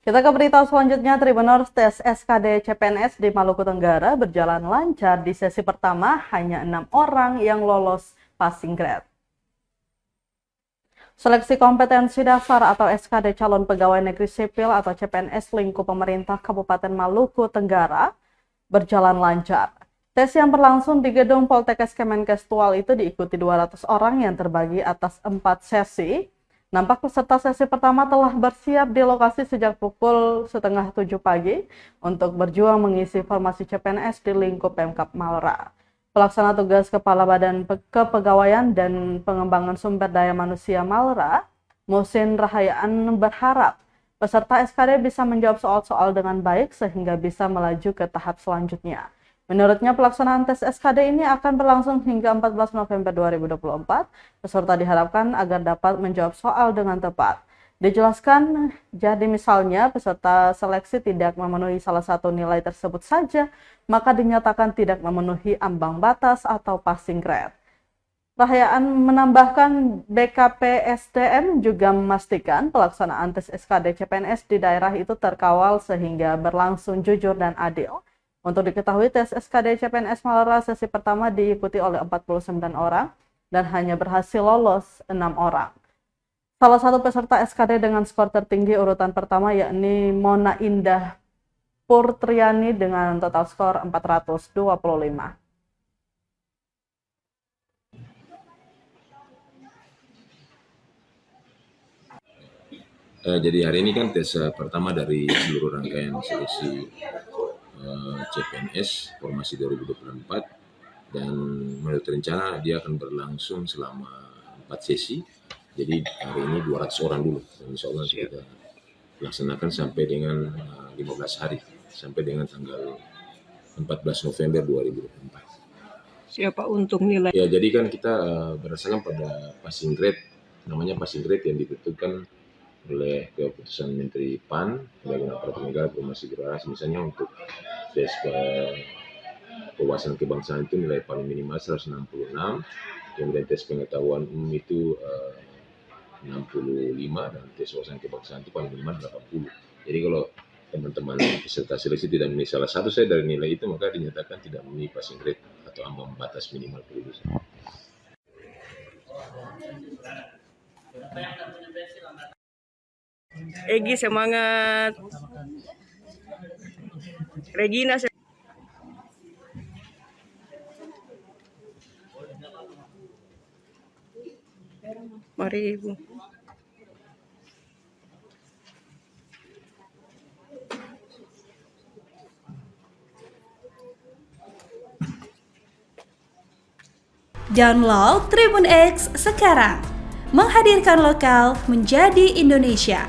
Kita ke berita selanjutnya, Tribuners. Tes SKD CPNS di Maluku Tenggara berjalan lancar. Di sesi pertama, hanya 6 orang yang lolos passing grade. Seleksi kompetensi dasar atau SKD calon pegawai negeri sipil atau CPNS lingkup pemerintah Kabupaten Maluku Tenggara berjalan lancar. Tes yang berlangsung di gedung Poltekkes Kemenkestual itu diikuti 200 orang yang terbagi atas 4 sesi. Nampak peserta sesi pertama telah bersiap di lokasi sejak pukul 6:30 pagi untuk berjuang mengisi formasi CPNS di lingkup Pemkab Malra. Pelaksana tugas Kepala Badan Kepegawaian dan Pengembangan Sumber Daya Manusia Malra, Muhsin Rahayaan, berharap peserta SKD bisa menjawab soal-soal dengan baik sehingga bisa melaju ke tahap selanjutnya. Menurutnya, pelaksanaan tes SKD ini akan berlangsung hingga 14 November 2024. Peserta diharapkan agar dapat menjawab soal dengan tepat. Dijelaskan, jadi misalnya peserta seleksi tidak memenuhi salah satu nilai tersebut saja, maka dinyatakan tidak memenuhi ambang batas atau passing grade. Rahayaan menambahkan BKPSDM juga memastikan pelaksanaan tes SKD CPNS di daerah itu terkawal sehingga berlangsung jujur dan adil. Untuk diketahui, tes SKD CPNS Malra sesi pertama diikuti oleh 49 orang dan hanya berhasil lolos 6 orang. Salah satu peserta SKD dengan skor tertinggi urutan pertama yakni Mona Indah Purtriani dengan total skor 425. Jadi hari ini kan tes pertama dari seluruh rangkaian seleksi CPNS formasi 2024, dan menurut rencana dia akan berlangsung selama 4 sesi. Jadi hari ini 200 orang dulu, dan insya Allah kita laksanakan sampai dengan 15 hari, sampai dengan tanggal 14 November 2024. Siapa untuk nilai? Ya, jadi kan kita berdasarkan pada passing grade, namanya passing grade yang ditentukan oleh keputusan Menteri PAN, Pembangunan Peraturan Negara Promosi Birokrasi. Misalnya untuk tes kewawasan kebangsaan itu nilai paling minimal 166, kemudian tes pengetahuan umum itu 65, dan tes wawasan kebangsaan itu paling minimal 80. Jadi kalau teman-teman peserta seleksi tidak memenuhi salah satu dari nilai itu, maka dinyatakan tidak memenuhi passing grade atau ambang batas minimal kelulusan. Egi semangat. Regina Mari Ibu. Download Tribun X sekarang, menghadirkan lokal menjadi Indonesia.